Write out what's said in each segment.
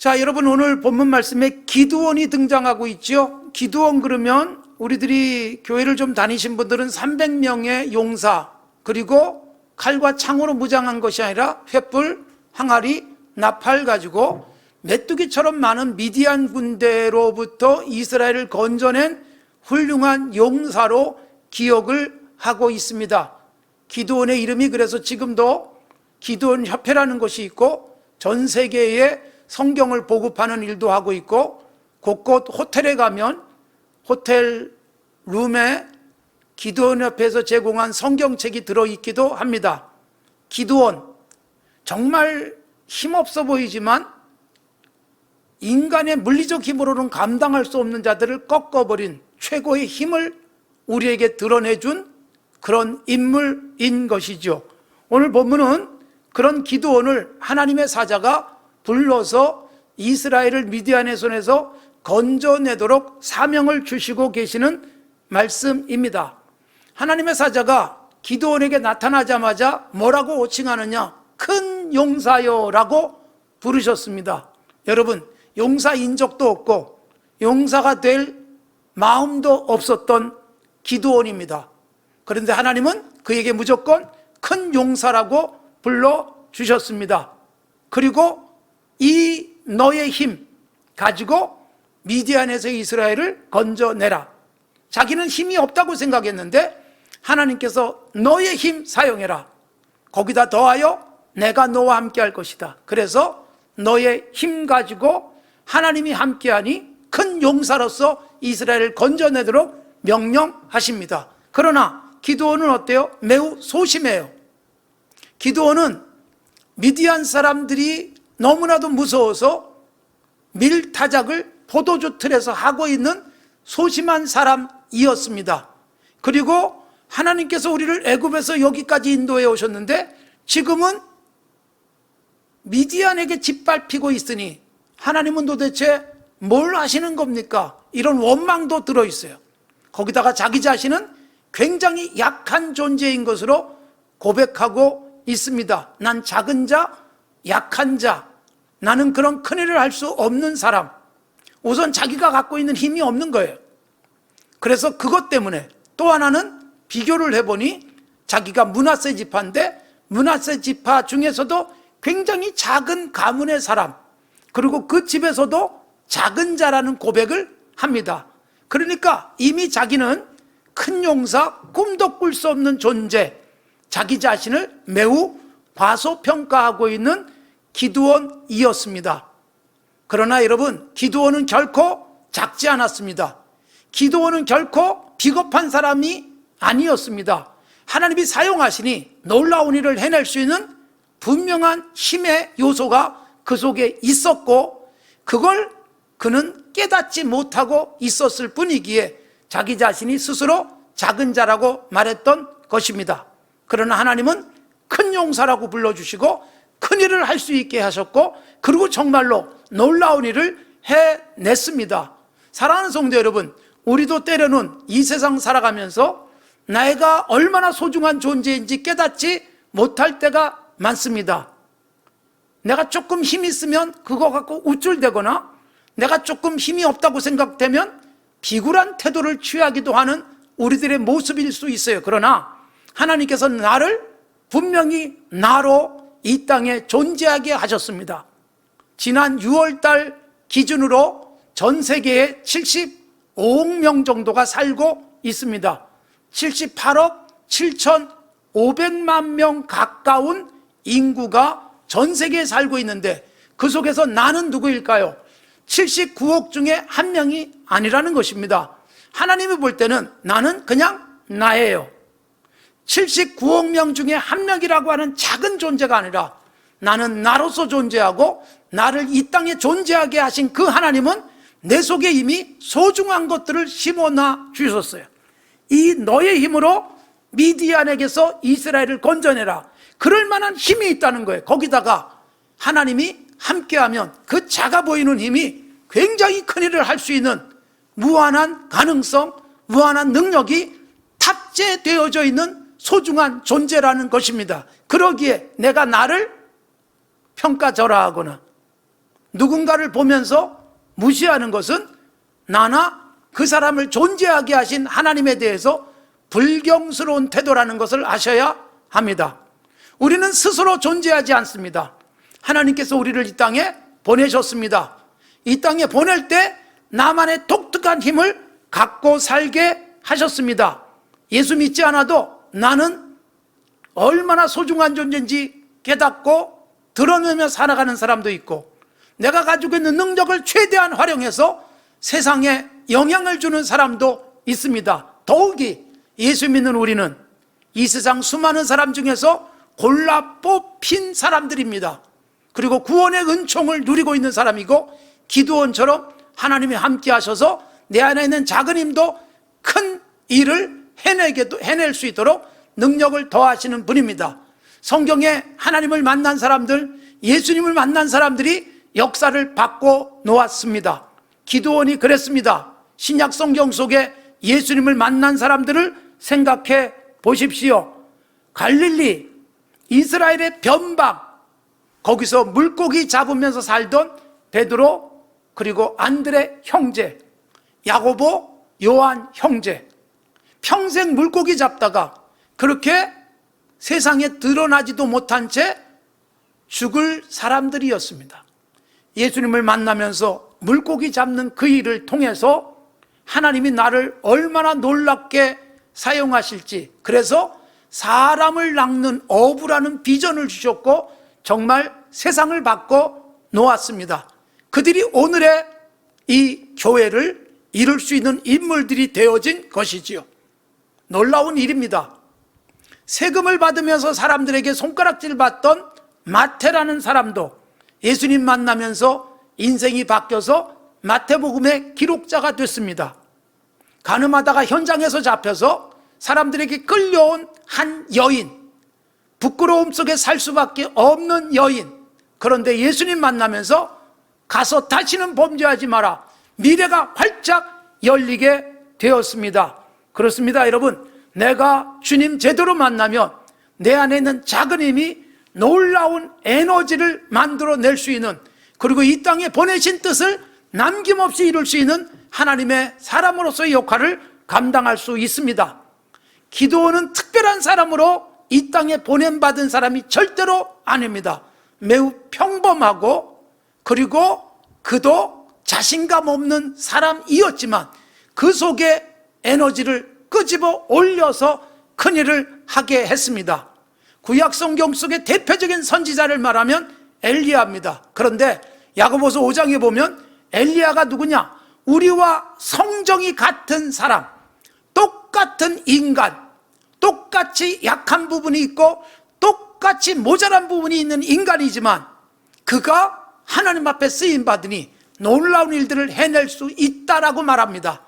자, 여러분, 오늘 본문 말씀에 기드온이 등장하고 있죠. 기드온 그러면 우리들이 교회를 좀 다니신 분들은 300명의 용사, 그리고 칼과 창으로 무장한 것이 아니라 횃불, 항아리, 나팔 가지고 메뚜기처럼 많은 미디안 군대로부터 이스라엘을 건져낸 훌륭한 용사로 기억을 하고 있습니다. 기드온의 이름이 그래서 지금도 기드온 협회라는 것이 있고 전 세계에 성경을 보급하는 일도 하고 있고 곳곳 호텔에 가면 호텔 룸에 기드온 협회에서 제공한 성경책이 들어있기도 합니다. 기드온, 정말 힘없어 보이지만 인간의 물리적 힘으로는 감당할 수 없는 자들을 꺾어버린 최고의 힘을 우리에게 드러내준 그런 인물인 것이죠. 오늘 본문은 그런 기드온을 하나님의 사자가 불러서 이스라엘을 미디안의 손에서 건져내도록 사명을 주시고 계시는 말씀입니다. 하나님의 사자가 기드온에게 나타나자마자 뭐라고 호칭하느냐? 큰 용사여 라고 부르셨습니다. 여러분, 용사인 적도 없고 용사가 될 마음도 없었던 기드온입니다. 그런데 하나님은 그에게 무조건 큰 용사라고 불러주셨습니다. 그리고 이 너의 힘 가지고 미디안에서 이스라엘을 건져내라. 자기는 힘이 없다고 생각했는데 하나님께서 너의 힘 사용해라. 거기다 더하여 내가 너와 함께 할 것이다. 그래서 너의 힘 가지고 하나님이 함께하니 큰 용사로서 이스라엘을 건져내도록 명령하십니다. 그러나 기드온은 어때요? 매우 소심해요. 기드온은 미디안 사람들이 너무나도 무서워서 밀타작을 포도주 틀에서 하고 있는 소심한 사람이었습니다. 그리고 하나님께서 우리를 애굽에서 여기까지 인도해 오셨는데 지금은 미디안에게 짓밟히고 있으니 하나님은 도대체 뭘 하시는 겁니까? 이런 원망도 들어있어요. 거기다가 자기 자신은 굉장히 약한 존재인 것으로 고백하고 있습니다. 난 작은 자, 약한 자, 나는 그런 큰일을 할 수 없는 사람. 우선 자기가 갖고 있는 힘이 없는 거예요. 그래서 그것 때문에 또 하나는 비교를 해보니 자기가 므낫세 지파인데 므낫세 지파 중에서도 굉장히 작은 가문의 사람, 그리고 그 집에서도 작은 자라는 고백을 합니다. 그러니까 이미 자기는 큰 용사, 꿈도 꿀 수 없는 존재, 자기 자신을 매우 과소평가하고 있는 기드온이었습니다. 그러나 여러분, 기드온은 결코 작지 않았습니다. 기드온은 결코 비겁한 사람이 아니었습니다. 하나님이 사용하시니 놀라운 일을 해낼 수 있는 분명한 힘의 요소가 그 속에 있었고 그걸 그는 깨닫지 못하고 있었을 뿐이기에 자기 자신이 스스로 작은 자라고 말했던 것입니다. 그러나 하나님은 큰 용사라고 불러주시고 큰 일을 할 수 있게 하셨고 그리고 정말로 놀라운 일을 해냈습니다. 사랑하는 성도 여러분, 우리도 때로는 이 세상 살아가면서 내가 얼마나 소중한 존재인지 깨닫지 못할 때가 많습니다. 내가 조금 힘이 있으면 그거 갖고 우쭐대거나 내가 조금 힘이 없다고 생각되면 비굴한 태도를 취하기도 하는 우리들의 모습일 수 있어요. 그러나 하나님께서 나를 분명히 나로 이 땅에 존재하게 하셨습니다. 지난 6월달 기준으로 전 세계에 75억 명 정도가 살고 있습니다. 78억 7,500만 명 가까운 인구가 전 세계에 살고 있는데 그 속에서 나는 누구일까요? 79억 중에 한 명이 아니라는 것입니다. 하나님이 볼 때는 나는 그냥 나예요. 79억 명 중에 한 명이라고 하는 작은 존재가 아니라 나는 나로서 존재하고 나를 이 땅에 존재하게 하신 그 하나님은 내 속에 이미 소중한 것들을 심어놔 주셨어요. 이 너의 힘으로 미디안에게서 이스라엘을 건져내라. 그럴 만한 힘이 있다는 거예요. 거기다가 하나님이 함께하면 그 작아 보이는 힘이 굉장히 큰 일을 할 수 있는 무한한 가능성, 무한한 능력이 탑재되어져 있는 소중한 존재라는 것입니다. 그러기에 내가 나를 평가절하하거나 누군가를 보면서 무시하는 것은 나나 그 사람을 존재하게 하신 하나님에 대해서 불경스러운 태도라는 것을 아셔야 합니다. 우리는 스스로 존재하지 않습니다. 하나님께서 우리를 이 땅에 보내셨습니다. 이 땅에 보낼 때 나만의 독특한 힘을 갖고 살게 하셨습니다. 예수 믿지 않아도 나는 얼마나 소중한 존재인지 깨닫고 드러내며 살아가는 사람도 있고, 내가 가지고 있는 능력을 최대한 활용해서 세상에 영향을 주는 사람도 있습니다. 더욱이 예수 믿는 우리는 이 세상 수많은 사람 중에서 골라 뽑힌 사람들입니다. 그리고 구원의 은총을 누리고 있는 사람이고, 기드온처럼 하나님이 함께 하셔서 내 안에 있는 작은 힘도 큰 일을 해낼 수 있도록 능력을 더하시는 분입니다. 성경에 하나님을 만난 사람들, 예수님을 만난 사람들이 역사를 바꿔 놓았습니다. 기드온이 그랬습니다. 신약 성경 속에 예수님을 만난 사람들을 생각해 보십시오. 갈릴리, 이스라엘의 변방, 거기서 물고기 잡으면서 살던 베드로, 그리고 안드레 형제, 야고보, 요한 형제, 평생 물고기 잡다가 그렇게 세상에 드러나지도 못한 채 죽을 사람들이었습니다. 예수님을 만나면서 물고기 잡는 그 일을 통해서 하나님이 나를 얼마나 놀랍게 사용하실지, 그래서 사람을 낚는 어부라는 비전을 주셨고 정말 세상을 바꿔 놓았습니다. 그들이 오늘의 이 교회를 이룰 수 있는 인물들이 되어진 것이지요. 놀라운 일입니다. 세금을 받으면서 사람들에게 손가락질 받던 마태라는 사람도 예수님 만나면서 인생이 바뀌어서 마태복음의 기록자가 됐습니다. 가늠하다가 현장에서 잡혀서 사람들에게 끌려온 한 여인, 부끄러움 속에 살 수밖에 없는 여인, 그런데 예수님 만나면서 가서 다시는 범죄하지 마라, 미래가 활짝 열리게 되었습니다. 그렇습니다, 여러분. 내가 주님 제대로 만나면 내 안에 있는 작은 힘이 놀라운 에너지를 만들어낼 수 있는, 그리고 이 땅에 보내신 뜻을 남김없이 이룰 수 있는 하나님의 사람으로서의 역할을 감당할 수 있습니다. 기드온은 특별한 사람으로 이 땅에 보냄받은 사람이 절대로 아닙니다. 매우 평범하고, 그리고 그도 자신감 없는 사람이었지만 그 속에 에너지를 끄집어 올려서 큰일을 하게 했습니다. 구약 성경 속의 대표적인 선지자를 말하면 엘리야입니다. 그런데 야고보서 5장에 보면 엘리야가 누구냐? 우리와 성정이 같은 사람, 똑같은 인간, 똑같이 약한 부분이 있고 똑같이 모자란 부분이 있는 인간이지만 그가 하나님 앞에 쓰임 받으니 놀라운 일들을 해낼 수 있다라고 말합니다.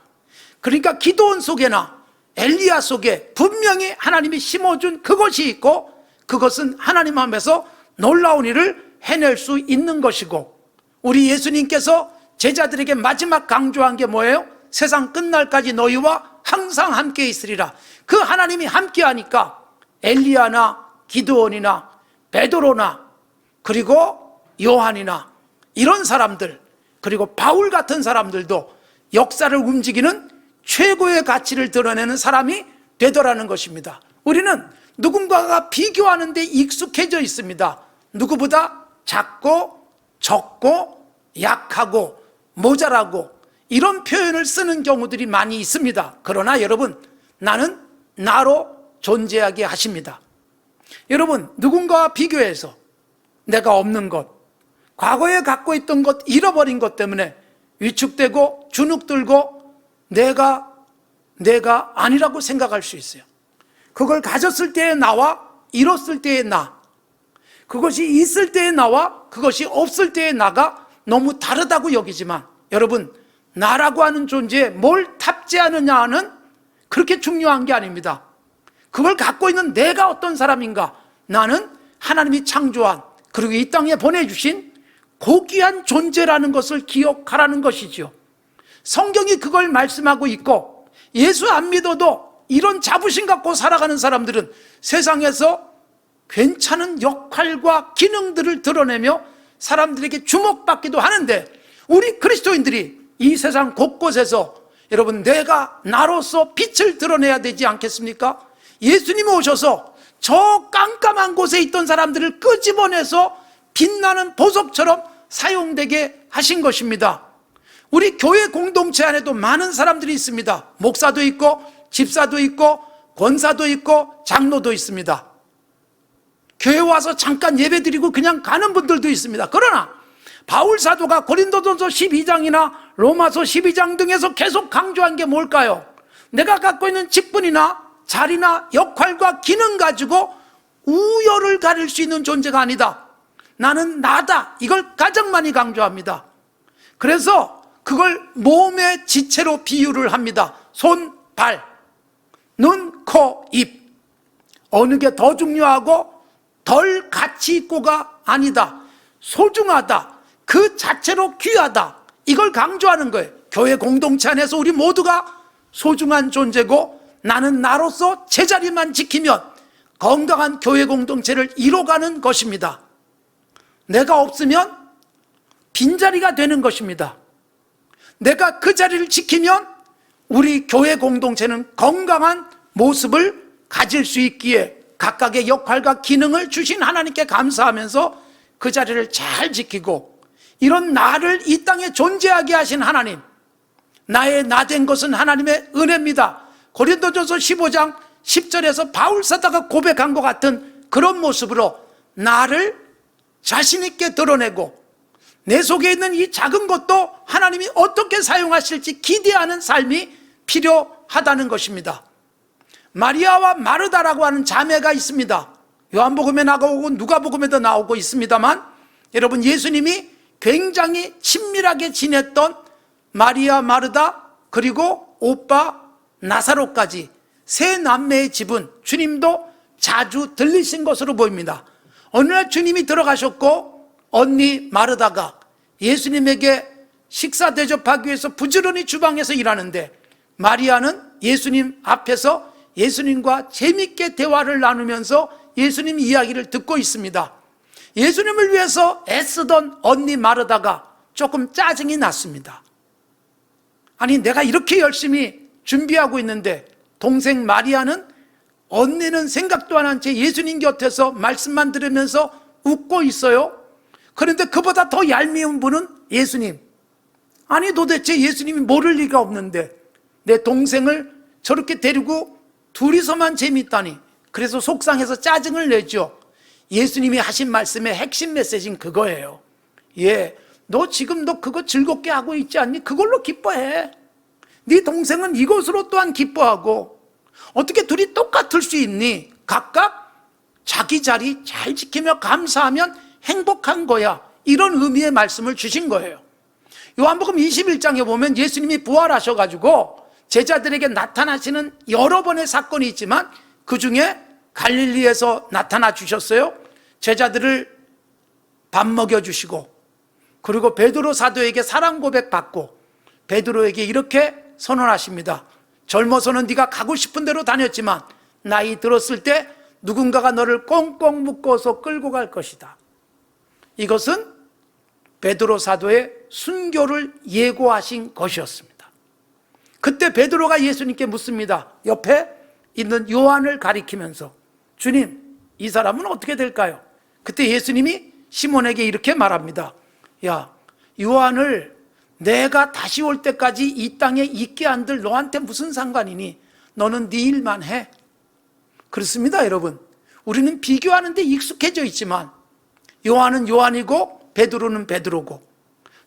그러니까 기드온 속에나 엘리야 속에 분명히 하나님이 심어준 그것이 있고, 그것은 하나님 앞에서 놀라운 일을 해낼 수 있는 것이고, 우리 예수님께서 제자들에게 마지막 강조한 게 뭐예요? 세상 끝날까지 너희와 항상 함께 있으리라. 그 하나님이 함께 하니까 엘리야나 기드온이나 베드로나 그리고 요한이나 이런 사람들, 그리고 바울 같은 사람들도 역사를 움직이는 최고의 가치를 드러내는 사람이 되더라는 것입니다. 우리는 누군가가 비교하는 데 익숙해져 있습니다. 누구보다 작고 적고 약하고 모자라고 이런 표현을 쓰는 경우들이 많이 있습니다. 그러나 여러분, 나는 나로 존재하게 하십니다. 여러분, 누군가와 비교해서 내가 없는 것, 과거에 갖고 있던 것, 잃어버린 것 때문에 위축되고 주눅들고 내가 아니라고 생각할 수 있어요. 그걸 가졌을 때의 나와 잃었을 때의 나, 그것이 있을 때의 나와 그것이 없을 때의 나가 너무 다르다고 여기지만, 여러분, 나라고 하는 존재에 뭘 탑재하느냐는 그렇게 중요한 게 아닙니다. 그걸 갖고 있는 내가 어떤 사람인가? 나는 하나님이 창조한, 그리고 이 땅에 보내주신 고귀한 존재라는 것을 기억하라는 것이지요. 성경이 그걸 말씀하고 있고, 예수 안 믿어도 이런 자부심 갖고 살아가는 사람들은 세상에서 괜찮은 역할과 기능들을 드러내며 사람들에게 주목받기도 하는데, 우리 그리스도인들이 이 세상 곳곳에서 여러분, 내가 나로서 빛을 드러내야 되지 않겠습니까? 예수님이 오셔서 저 깜깜한 곳에 있던 사람들을 끄집어내서 빛나는 보석처럼 사용되게 하신 것입니다. 우리 교회 공동체 안에도 많은 사람들이 있습니다. 목사도 있고 집사도 있고 권사도 있고 장로도 있습니다. 교회 와서 잠깐 예배드리고 그냥 가는 분들도 있습니다. 그러나 바울 사도가 고린도전서 12장이나 로마서 12장 등에서 계속 강조한 게 뭘까요? 내가 갖고 있는 직분이나 자리나 역할과 기능 가지고 우열을 가릴 수 있는 존재가 아니다. 나는 나다. 이걸 가장 많이 강조합니다. 그래서 그걸 몸의 지체로 비유를 합니다. 손, 발, 눈, 코, 입. 어느 게 더 중요하고 덜 가치 있고가 아니다. 소중하다. 그 자체로 귀하다. 이걸 강조하는 거예요. 교회 공동체 안에서 우리 모두가 소중한 존재고, 나는 나로서 제자리만 지키면 건강한 교회 공동체를 이뤄가는 것입니다. 내가 없으면 빈자리가 되는 것입니다. 내가 그 자리를 지키면 우리 교회 공동체는 건강한 모습을 가질 수 있기에 각각의 역할과 기능을 주신 하나님께 감사하면서 그 자리를 잘 지키고, 이런 나를 이 땅에 존재하게 하신 하나님, 나의 나 된 것은 하나님의 은혜입니다. 고린도전서 15장 10절에서 바울 사도가 고백한 것 같은 그런 모습으로 나를 자신 있게 드러내고, 내 속에 있는 이 작은 것도 하나님이 어떻게 사용하실지 기대하는 삶이 필요하다는 것입니다. 마리아와 마르다라고 하는 자매가 있습니다. 요한복음에 나오고 누가복음에도 나오고 있습니다만, 여러분, 예수님이 굉장히 친밀하게 지냈던 마리아, 마르다, 그리고 오빠 나사로까지 세 남매의 집은 주님도 자주 들리신 것으로 보입니다. 어느 날 주님이 들어가셨고 언니 마르다가 예수님에게 식사 대접하기 위해서 부지런히 주방에서 일하는데, 마리아는 예수님 앞에서 예수님과 재밌게 대화를 나누면서 예수님 이야기를 듣고 있습니다. 예수님을 위해서 애쓰던 언니 마르다가 조금 짜증이 났습니다. 아니, 내가 이렇게 열심히 준비하고 있는데 동생 마리아는, 언니는 생각도 안 한 채 예수님 곁에서 말씀만 들으면서 웃고 있어요. 그런데 그보다 더 얄미운 분은 예수님. 아니, 도대체 예수님이 모를 리가 없는데 내 동생을 저렇게 데리고 둘이서만 재밌다니. 그래서 속상해서 짜증을 내죠. 예수님이 하신 말씀의 핵심 메시지는 그거예요. 너 지금 너 그거 즐겁게 하고 있지 않니? 그걸로 기뻐해. 네 동생은 이것으로 또한 기뻐하고, 어떻게 둘이 똑같을 수 있니? 각각 자기 자리 잘 지키며 감사하면 행복한 거야. 이런 의미의 말씀을 주신 거예요. 요한복음 21장에 보면 예수님이 부활하셔가지고 제자들에게 나타나시는 여러 번의 사건이 있지만, 그 중에 갈릴리에서 나타나 주셨어요. 제자들을 밥 먹여주시고, 그리고 베드로 사도에게 사랑 고백 받고 베드로에게 이렇게 선언하십니다. 젊어서는 네가 가고 싶은 대로 다녔지만 나이 들었을 때 누군가가 너를 꽁꽁 묶어서 끌고 갈 것이다. 이것은 베드로 사도의 순교를 예고하신 것이었습니다. 그때 베드로가 예수님께 묻습니다. 옆에 있는 요한을 가리키면서, 주님, 이 사람은 어떻게 될까요? 그때 예수님이 시몬에게 이렇게 말합니다. 야, 요한을 내가 다시 올 때까지 이 땅에 있게 한들 너한테 무슨 상관이니? 너는 네 일만 해. 그렇습니다, 여러분. 우리는 비교하는데 익숙해져 있지만, 요한은 요한이고 베드로는 베드로고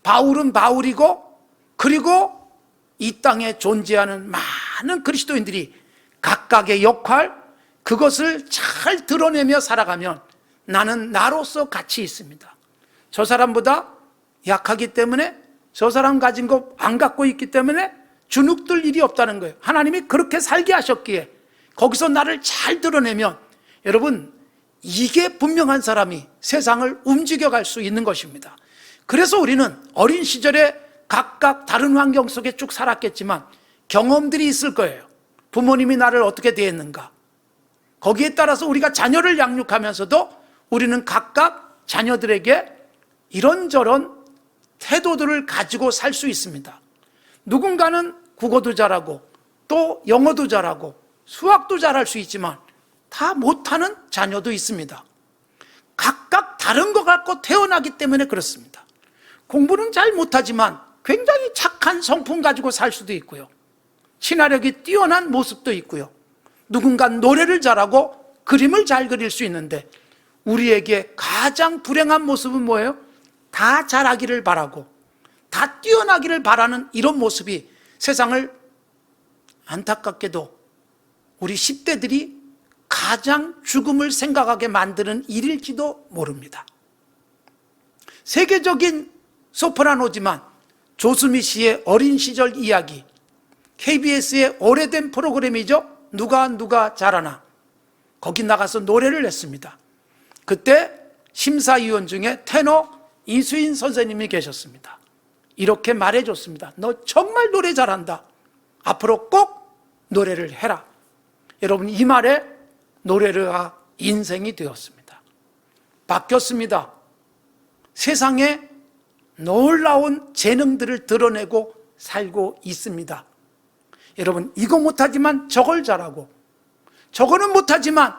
바울은 바울이고, 그리고 이 땅에 존재하는 많은 그리스도인들이 각각의 역할, 그것을 잘 드러내며 살아가면 나는 나로서 가치 있습니다. 저 사람보다 약하기 때문에, 저 사람 가진 거 안 갖고 있기 때문에 주눅들 일이 없다는 거예요. 하나님이 그렇게 살게 하셨기에 거기서 나를 잘 드러내면, 여러분, 이게 분명한 사람이 세상을 움직여갈 수 있는 것입니다. 그래서 우리는 어린 시절에 각각 다른 환경 속에 쭉 살았겠지만 경험들이 있을 거예요. 부모님이 나를 어떻게 대했는가, 거기에 따라서 우리가 자녀를 양육하면서도 우리는 각각 자녀들에게 이런저런 태도들을 가지고 살 수 있습니다. 누군가는 국어도 잘하고 또 영어도 잘하고 수학도 잘할 수 있지만 다 못하는 자녀도 있습니다. 각각 다른 것 갖고 태어나기 때문에 그렇습니다. 공부는 잘 못하지만 굉장히 착한 성품 가지고 살 수도 있고요. 친화력이 뛰어난 모습도 있고요. 누군가 노래를 잘하고 그림을 잘 그릴 수 있는데 우리에게 가장 불행한 모습은 뭐예요? 다 잘하기를 바라고 다 뛰어나기를 바라는 이런 모습이 세상을 안타깝게도 우리 10대들이 가장 죽음을 생각하게 만드는 일일지도 모릅니다. 세계적인 소프라노지만 조수미 씨의 어린 시절 이야기, KBS의 오래된 프로그램이죠. 누가 잘하나. 거기 나가서 노래를 했습니다. 그때 심사위원 중에 테너 이수인 선생님이 계셨습니다. 이렇게 말해줬습니다. 너 정말 노래 잘한다. 앞으로 꼭 노래를 해라. 여러분, 이 말에 노래가 인생이 되었습니다. 바뀌었습니다. 세상에 놀라운 재능들을 드러내고 살고 있습니다. 여러분, 이거 못하지만 저걸 잘하고 저거는 못하지만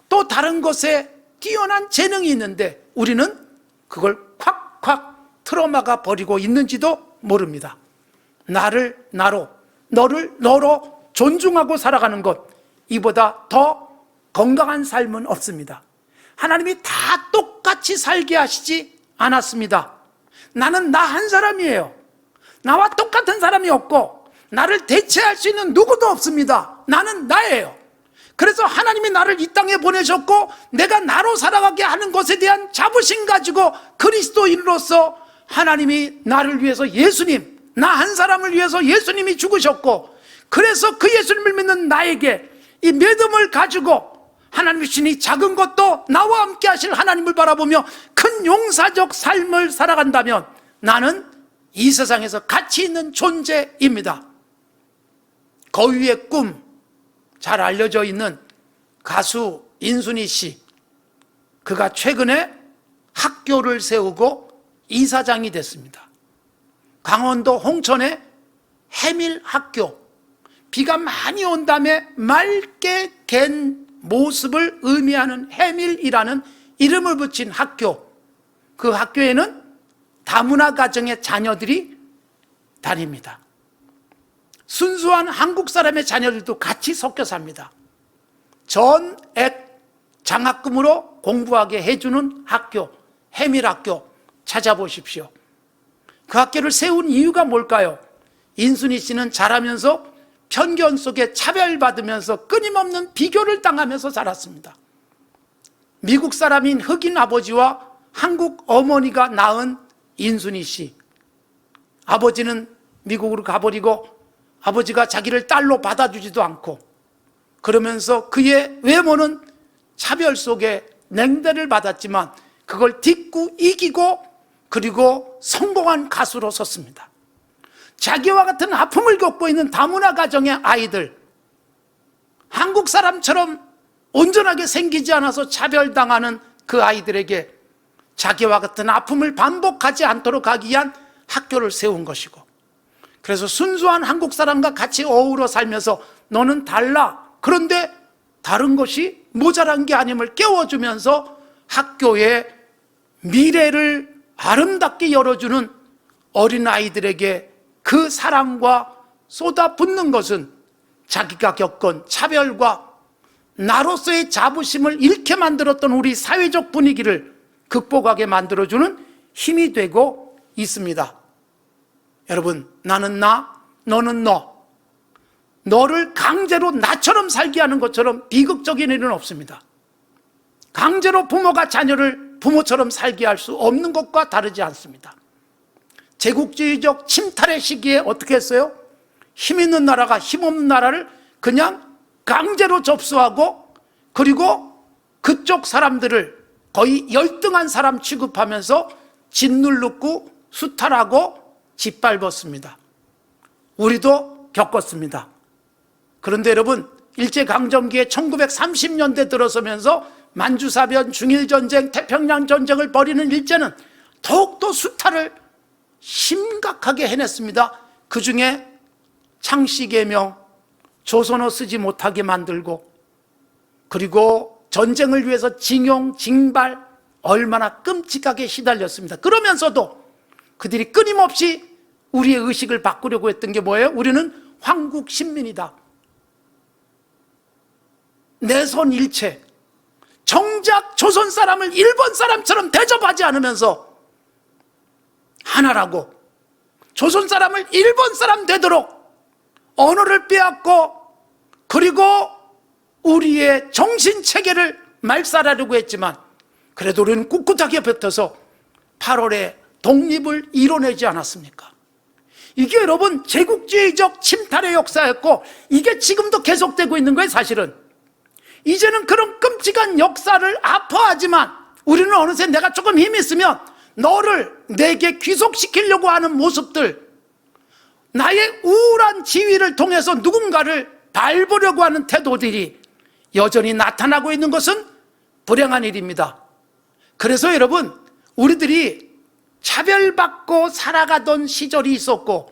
또 다른 것에 뛰어난 재능이 있는데 우리는 그걸 콱콱 틀어막아 버리고 있는지도 모릅니다. 나를 나로, 너를 너로 존중하고 살아가는 것, 이보다 더 건강한 삶은 없습니다. 하나님이 다 똑같이 살게 하시지 않았습니다. 나는 나 한 사람이에요. 나와 똑같은 사람이 없고 나를 대체할 수 있는 누구도 없습니다. 나는 나예요. 그래서 하나님이 나를 이 땅에 보내셨고 내가 나로 살아가게 하는 것에 대한 자부심 가지고 그리스도인으로서 하나님이 나를 위해서 예수님, 나 한 사람을 위해서 예수님이 죽으셨고 그래서 그 예수님을 믿는 나에게 이 믿음을 가지고 하나님이 주신 이 작은 것도 나와 함께 하실 하나님을 바라보며 큰 용사적 삶을 살아간다면 나는 이 세상에서 가치 있는 존재입니다. 거위의 꿈, 잘 알려져 있는 가수 인순이 씨, 그가 최근에 학교를 세우고 이사장이 됐습니다. 강원도 홍천의 해밀학교, 비가 많이 온 다음에 맑게 갠 모습을 의미하는 해밀이라는 이름을 붙인 학교, 그 학교에는 다문화 가정의 자녀들이 다닙니다. 순수한 한국 사람의 자녀들도 같이 섞여 삽니다. 전액 장학금으로 공부하게 해주는 학교, 해밀학교 찾아보십시오. 그 학교를 세운 이유가 뭘까요? 인순이 씨는 자라면서 편견 속에 차별받으면서 끊임없는 비교를 당하면서 자랐습니다. 미국 사람인 흑인 아버지와 한국 어머니가 낳은 인순이 씨, 아버지는 미국으로 가버리고 아버지가 자기를 딸로 받아주지도 않고 그러면서 그의 외모는 차별 속에 냉대를 받았지만 그걸 딛고 이기고 그리고 성공한 가수로 섰습니다. 자기와 같은 아픔을 겪고 있는 다문화 가정의 아이들, 한국 사람처럼 온전하게 생기지 않아서 차별당하는 그 아이들에게 자기와 같은 아픔을 반복하지 않도록 하기 위한 학교를 세운 것이고, 그래서 순수한 한국 사람과 같이 어우러 살면서 너는 달라, 그런데 다른 것이 모자란 게 아님을 깨워주면서 학교의 미래를 아름답게 열어주는 어린아이들에게 그 사랑과 쏟아붓는 것은 자기가 겪은 차별과 나로서의 자부심을 잃게 만들었던 우리 사회적 분위기를 극복하게 만들어주는 힘이 되고 있습니다. 여러분, 나는 나, 너는 너. 너를 강제로 나처럼 살게 하는 것처럼 비극적인 일은 없습니다. 강제로 부모가 자녀를 부모처럼 살게 할 수 없는 것과 다르지 않습니다. 제국주의적 침탈의 시기에 어떻게 했어요? 힘 있는 나라가 힘 없는 나라를 그냥 강제로 접수하고 그리고 그쪽 사람들을 거의 열등한 사람 취급하면서 짓눌르고 수탈하고 짓밟았습니다. 우리도 겪었습니다. 그런데 여러분, 일제강점기에 1930년대 들어서면서 만주사변, 중일전쟁, 태평양전쟁을 벌이는 일제는 더욱더 수탈을 심각하게 해냈습니다. 그 중에 창씨개명, 조선어 쓰지 못하게 만들고, 그리고 전쟁을 위해서 징용, 징발, 얼마나 끔찍하게 시달렸습니다. 그러면서도 그들이 끊임없이 우리의 의식을 바꾸려고 했던 게 뭐예요? 우리는 황국 신민이다. 내선 일체. 정작 조선 사람을 일본 사람처럼 대접하지 않으면서 하나라고, 조선 사람을 일본 사람 되도록 언어를 빼앗고, 그리고 우리의 정신체계를 말살하려고 했지만, 그래도 우리는 꿋꿋하게 버텨서 8월에 독립을 이뤄내지 않았습니까? 이게 여러분 제국주의적 침탈의 역사였고, 이게 지금도 계속되고 있는 거예요. 사실은 이제는 그런 끔찍한 역사를 아파하지만, 우리는 어느새 내가 조금 힘이 있으면 너를 내게 귀속시키려고 하는 모습들, 나의 우울한 지위를 통해서 누군가를 밟으려고 하는 태도들이 여전히 나타나고 있는 것은 불행한 일입니다. 그래서 여러분, 우리들이 차별받고 살아가던 시절이 있었고,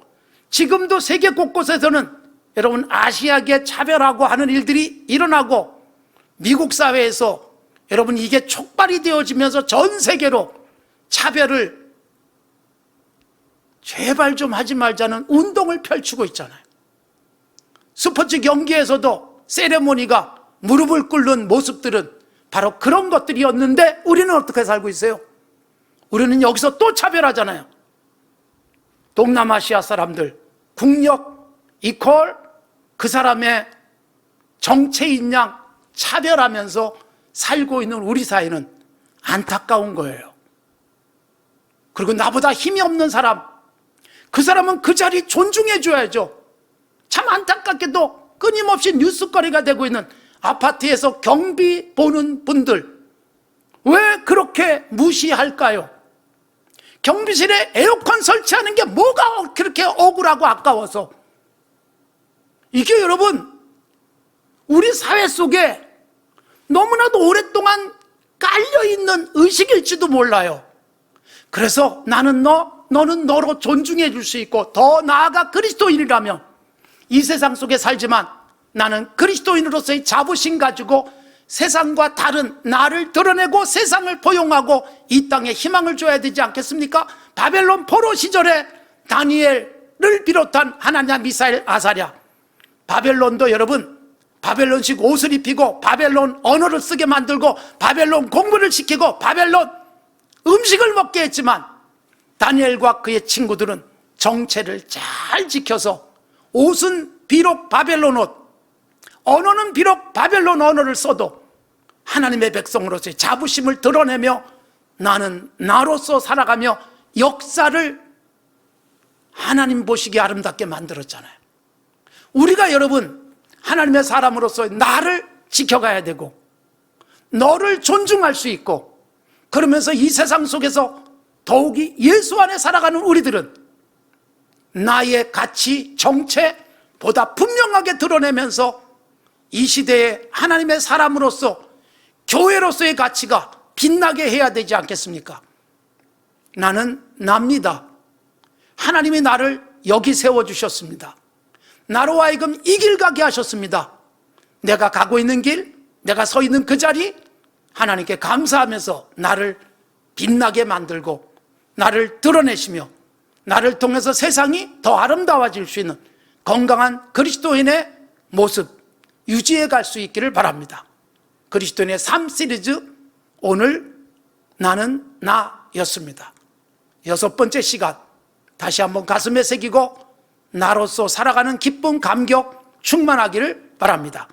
지금도 세계 곳곳에서는 여러분 아시아계 차별하고 하는 일들이 일어나고, 미국 사회에서 여러분 이게 촉발이 되어지면서 전 세계로 차별을 제발 좀 하지 말자는 운동을 펼치고 있잖아요. 스포츠 경기에서도 세레모니가 무릎을 꿇는 모습들은 바로 그런 것들이었는데, 우리는 어떻게 살고 있어요? 우리는 여기서 또 차별하잖아요. 동남아시아 사람들, 국력 이퀄 그 사람의 정체인 양 차별하면서 살고 있는 우리 사회는 안타까운 거예요. 그리고 나보다 힘이 없는 사람, 그 사람은 그 자리 존중해 줘야죠. 참 안타깝게도 끊임없이 뉴스거리가 되고 있는 아파트에서 경비 보는 분들, 왜 그렇게 무시할까요? 경비실에 에어컨 설치하는 게 뭐가 그렇게 억울하고 아까워서. 이게 여러분 우리 사회 속에 너무나도 오랫동안 깔려있는 의식일지도 몰라요. 그래서 나는 너는 너로 존중해 줄 수 있고, 더 나아가 그리스도인이라면 이 세상 속에 살지만 나는 그리스도인으로서의 자부심 가지고 세상과 다른 나를 드러내고 세상을 포용하고 이 땅에 희망을 줘야 되지 않겠습니까? 바벨론 포로 시절에 다니엘을 비롯한 하나냐, 미사엘, 아사랴, 바벨론도 여러분 바벨론식 옷을 입히고 바벨론 언어를 쓰게 만들고 바벨론 공부를 시키고 바벨론 음식을 먹게 했지만, 다니엘과 그의 친구들은 정체를 잘 지켜서 옷은 비록 바벨론 옷, 언어는 비록 바벨론 언어를 써도 하나님의 백성으로서의 자부심을 드러내며 나는 나로서 살아가며 역사를 하나님 보시기에 아름답게 만들었잖아요. 우리가 여러분 하나님의 사람으로서 나를 지켜가야 되고, 너를 존중할 수 있고, 그러면서 이 세상 속에서 더욱이 예수 안에 살아가는 우리들은 나의 가치, 정체 보다 분명하게 드러내면서 이 시대에 하나님의 사람으로서 교회로서의 가치가 빛나게 해야 되지 않겠습니까? 나는 납니다. 하나님이 나를 여기 세워주셨습니다. 나로 하여금 이 길 가게 하셨습니다. 내가 가고 있는 길, 내가 서 있는 그 자리, 하나님께 감사하면서 나를 빛나게 만들고 나를 드러내시며 나를 통해서 세상이 더 아름다워질 수 있는 건강한 그리스도인의 모습 유지해 갈 수 있기를 바랍니다. 그리스도인의 삶 시리즈, 오늘 나는 나였습니다. 6번째 시간, 다시 한번 가슴에 새기고 나로서 살아가는 기쁨, 감격 충만하기를 바랍니다.